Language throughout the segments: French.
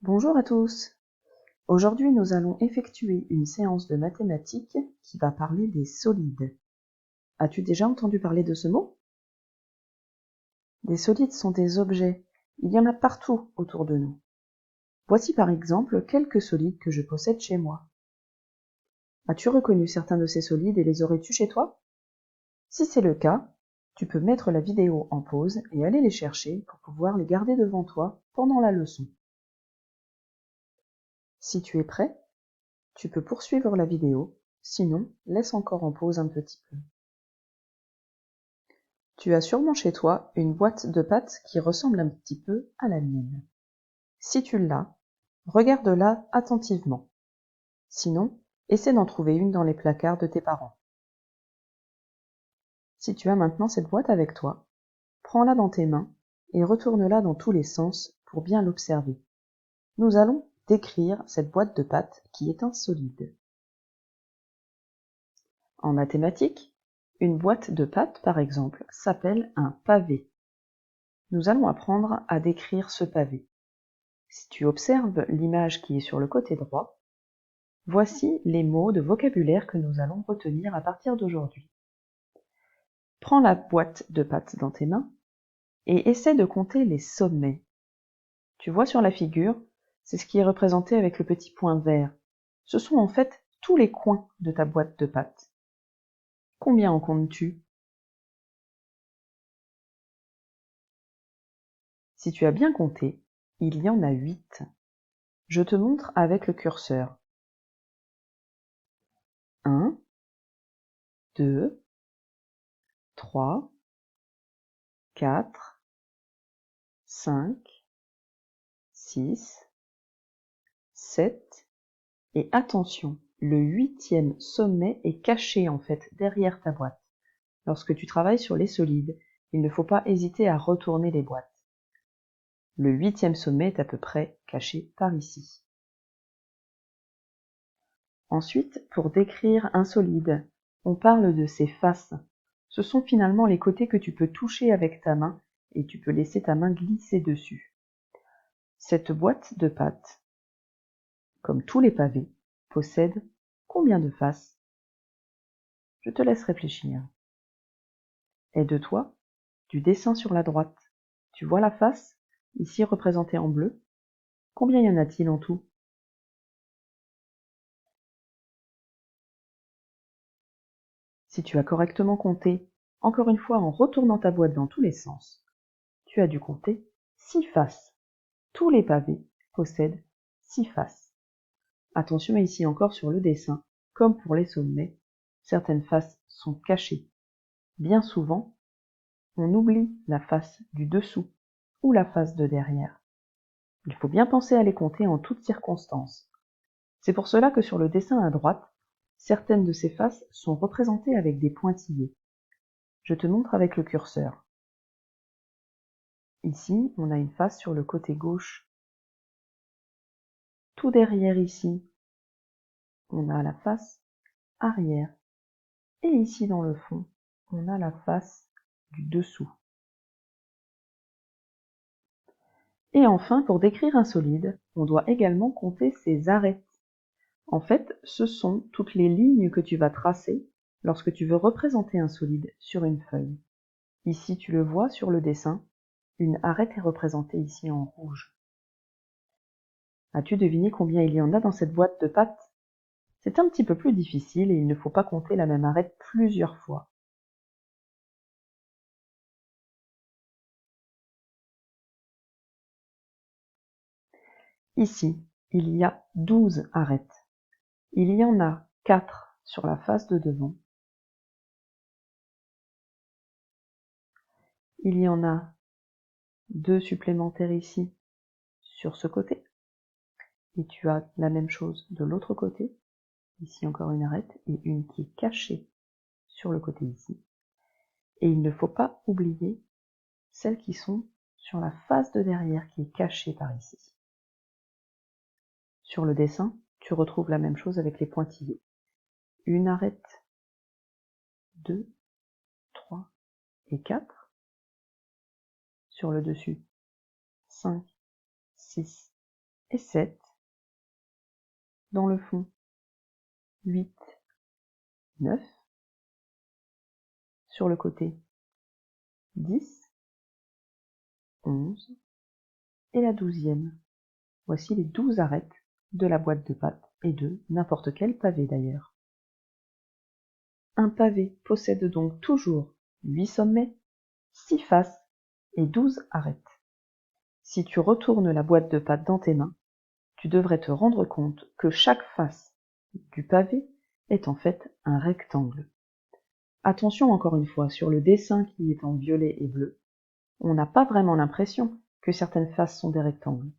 Bonjour à tous. Aujourd'hui, nous allons effectuer une séance de mathématiques qui va parler des solides. As-tu déjà entendu parler de ce mot? Des solides sont des objets. Il y en a partout autour de nous. Voici par exemple quelques solides que je possède chez moi. As-tu reconnu certains de ces solides et les aurais-tu chez toi? Si c'est le cas, tu peux mettre la vidéo en pause et aller les chercher pour pouvoir les garder devant toi pendant la leçon. Si tu es prêt, tu peux poursuivre la vidéo, sinon laisse encore en pause un petit peu. Tu as sûrement chez toi une boîte de pâtes qui ressemble un petit peu à la mienne. Si tu l'as, regarde-la attentivement. Sinon, essaie d'en trouver une dans les placards de tes parents. Si tu as maintenant cette boîte avec toi, prends-la dans tes mains et retourne-la dans tous les sens pour bien l'observer. Nous allons décrire cette boîte de pâtes qui est un solide. En mathématiques, une boîte de pâtes, par exemple, s'appelle un pavé. Nous allons apprendre à décrire ce pavé. Si tu observes l'image qui est sur le côté droit, voici les mots de vocabulaire que nous allons retenir à partir d'aujourd'hui. Prends la boîte de pâtes dans tes mains et essaie de compter les sommets. Tu vois sur la figure, c'est ce qui est représenté avec le petit point vert. Ce sont en fait tous les coins de ta boîte de pâtes. Combien en comptes-tu? Si tu as bien compté, il y en a 8. Je te montre avec le curseur. 1, 2, 3, 4, 5, 6, 7, et attention, le 8e sommet est caché en fait derrière ta boîte. Lorsque tu travailles sur les solides, il ne faut pas hésiter à retourner les boîtes. Le 8e sommet est à peu près caché par ici. Ensuite, pour décrire un solide, on parle de ses faces. Ce sont finalement les côtés que tu peux toucher avec ta main et tu peux laisser ta main glisser dessus. Cette boîte de pâtes, comme tous les pavés, possède combien de faces? Je te laisse réfléchir. Aide-toi du dessin sur la droite. Tu vois la face, ici représentée en bleu? Combien y en a-t-il en tout? Si tu as correctement compté, encore une fois en retournant ta boîte dans tous les sens, tu as dû compter 6 faces. Tous les pavés possèdent 6 faces. Attention ici encore sur le dessin, comme pour les sommets, certaines faces sont cachées. Bien souvent, on oublie la face du dessous ou la face de derrière. Il faut bien penser à les compter en toutes circonstances. C'est pour cela que sur le dessin à droite, certaines de ces faces sont représentées avec des pointillés. Je te montre avec le curseur. Ici, on a une face sur le côté gauche. Tout derrière ici, on a la face arrière. Et ici dans le fond, on a la face du dessous. Et enfin, pour décrire un solide, on doit également compter ses arêtes. En fait, ce sont toutes les lignes que tu vas tracer lorsque tu veux représenter un solide sur une feuille. Ici, tu le vois sur le dessin, une arête est représentée ici en rouge. As-tu deviné combien il y en a dans cette boîte de pâtes? C'est un petit peu plus difficile et il ne faut pas compter la même arête plusieurs fois. Ici, il y a 12 arêtes. Il y en a 4 sur la face de devant. Il y en a 2 supplémentaires ici sur ce côté. Et tu as la même chose de l'autre côté. Ici encore une arête et une qui est cachée sur le côté ici. Et il ne faut pas oublier celles qui sont sur la face de derrière qui est cachée par ici. Sur le dessin, tu retrouves la même chose avec les pointillés. Une arête, 2, 3 et 4. Sur le dessus, 5, 6 et 7. Dans le fond, 8, 9. Sur le côté, 10, 11 et la 12e. Voici les 12 arêtes de la boîte de pâte et de n'importe quel pavé d'ailleurs. Un pavé possède donc toujours 8 sommets, 6 faces et 12 arêtes. Si tu retournes la boîte de pâte dans tes mains, tu devrais te rendre compte que chaque face du pavé est en fait un rectangle. Attention encore une fois, sur le dessin qui est en violet et bleu, on n'a pas vraiment l'impression que certaines faces sont des rectangles.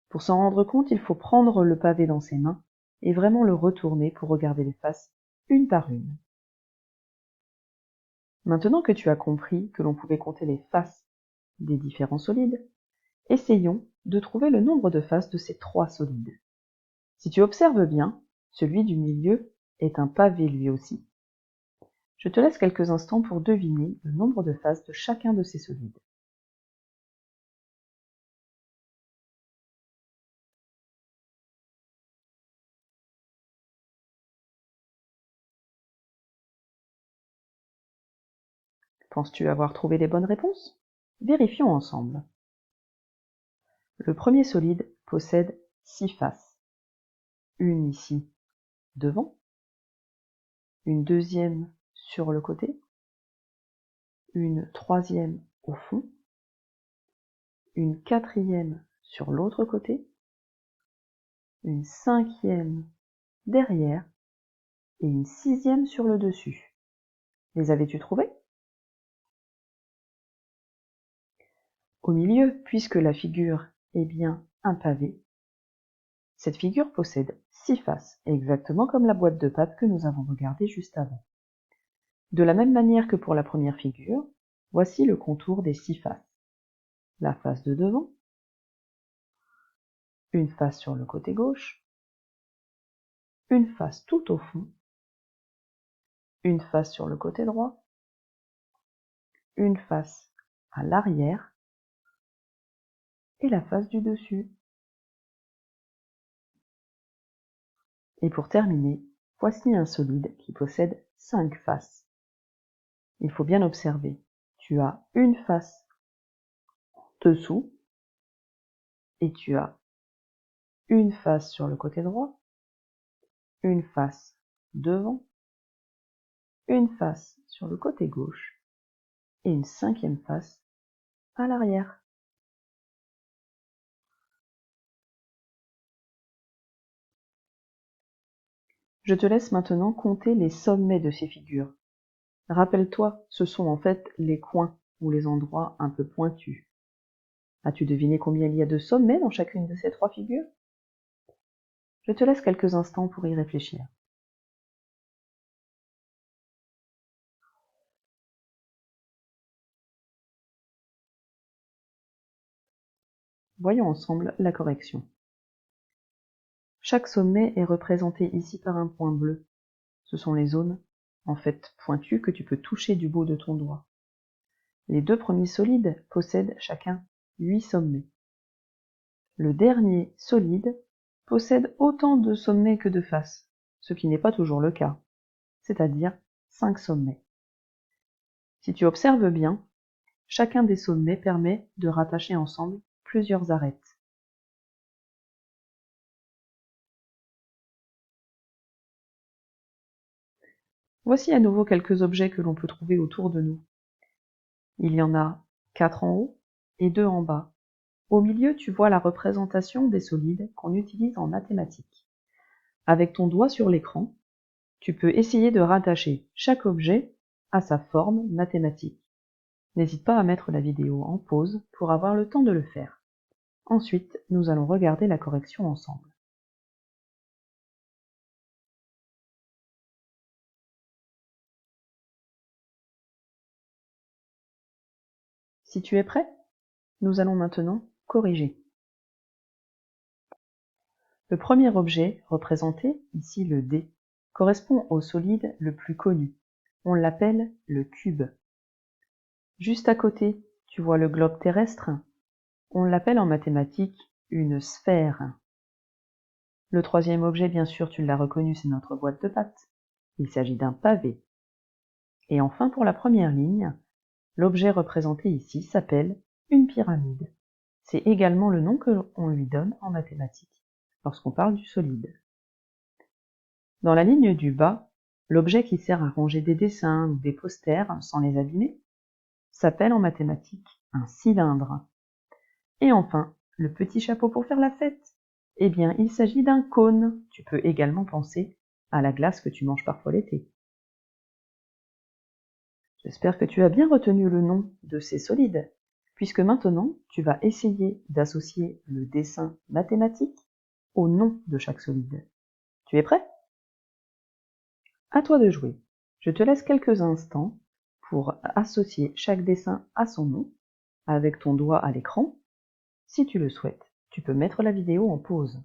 Pour s'en rendre compte, il faut prendre le pavé dans ses mains et vraiment le retourner pour regarder les faces une par une. Maintenant que tu as compris que l'on pouvait compter les faces des différents solides, essayons de trouver le nombre de faces de ces 3 solides. Si tu observes bien, celui du milieu est un pavé lui aussi. Je te laisse quelques instants pour deviner le nombre de faces de chacun de ces solides. Penses-tu avoir trouvé les bonnes réponses? Vérifions ensemble. Le premier solide possède 6 faces. Une ici devant, une deuxième sur le côté, une troisième au fond, une quatrième sur l'autre côté, une cinquième derrière et une sixième sur le dessus. Les avais-tu trouvées? Au milieu, puisque la figure est bien un pavé, cette figure possède 6 faces, exactement comme la boîte de pâte que nous avons regardée juste avant. De la même manière que pour la première figure, voici le contour des 6 faces. La face de devant, une face sur le côté gauche, une face tout au fond, une face sur le côté droit, une face à l'arrière et la face du dessus. Et pour terminer, voici un solide qui possède 5 faces. Il faut bien observer, tu as une face dessous et tu as une face sur le côté droit, une face devant, une face sur le côté gauche et une 5e face à l'arrière. Je te laisse maintenant compter les sommets de ces figures. Rappelle-toi, ce sont en fait les coins ou les endroits un peu pointus. As-tu deviné combien il y a de sommets dans chacune de ces 3 figures? Je te laisse quelques instants pour y réfléchir. Voyons ensemble la correction. Chaque sommet est représenté ici par un point bleu. Ce sont les zones, en fait pointues, que tu peux toucher du bout de ton doigt. Les 2 premiers solides possèdent chacun 8 sommets. Le dernier solide possède autant de sommets que de faces, ce qui n'est pas toujours le cas, c'est-à-dire 5 sommets. Si tu observes bien, chacun des sommets permet de rattacher ensemble plusieurs arêtes. Voici à nouveau quelques objets que l'on peut trouver autour de nous. Il y en a 4 en haut et 2 en bas. Au milieu, tu vois la représentation des solides qu'on utilise en mathématiques. Avec ton doigt sur l'écran, tu peux essayer de rattacher chaque objet à sa forme mathématique. N'hésite pas à mettre la vidéo en pause pour avoir le temps de le faire. Ensuite, nous allons regarder la correction ensemble. Si tu es prêt, nous allons maintenant corriger. Le premier objet, représenté, ici le dé, correspond au solide le plus connu. On l'appelle le cube. Juste à côté, tu vois le globe terrestre. On l'appelle en mathématiques une sphère. Le troisième objet, bien sûr, tu l'as reconnu, c'est notre boîte de pâtes. Il s'agit d'un pavé. Et enfin, pour la première ligne, l'objet représenté ici s'appelle une pyramide. C'est également le nom que l'on lui donne en mathématiques lorsqu'on parle du solide. Dans la ligne du bas, l'objet qui sert à ranger des dessins ou des posters sans les abîmer s'appelle en mathématiques un cylindre. Et enfin, le petit chapeau pour faire la fête, eh bien, il s'agit d'un cône. Tu peux également penser à la glace que tu manges parfois l'été. J'espère que tu as bien retenu le nom de ces solides, puisque maintenant, tu vas essayer d'associer le dessin mathématique au nom de chaque solide. Tu es prêt? À toi de jouer. Je te laisse quelques instants pour associer chaque dessin à son nom, avec ton doigt à l'écran. Si tu le souhaites, tu peux mettre la vidéo en pause.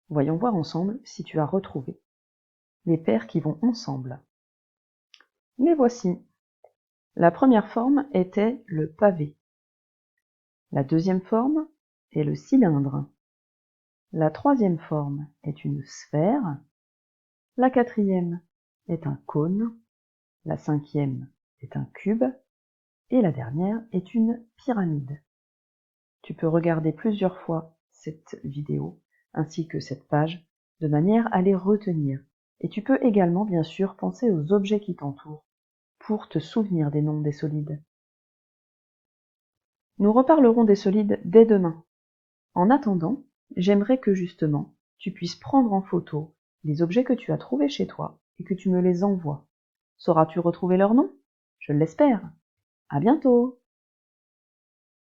Voyons voir ensemble si tu as retrouvé les paires qui vont ensemble. Les voici. La première forme était le pavé. La deuxième forme est le cylindre. La troisième forme est une sphère. La quatrième est un cône. La cinquième est un cube. Et la dernière est une pyramide. Tu peux regarder plusieurs fois cette vidéo ainsi que cette page de manière à les retenir. Et tu peux également bien sûr penser aux objets qui t'entourent pour te souvenir des noms des solides. Nous reparlerons des solides dès demain. En attendant, j'aimerais que justement tu puisses prendre en photo les objets que tu as trouvés chez toi et que tu me les envoies. Sauras-tu retrouver leur nom? Je l'espère. À bientôt!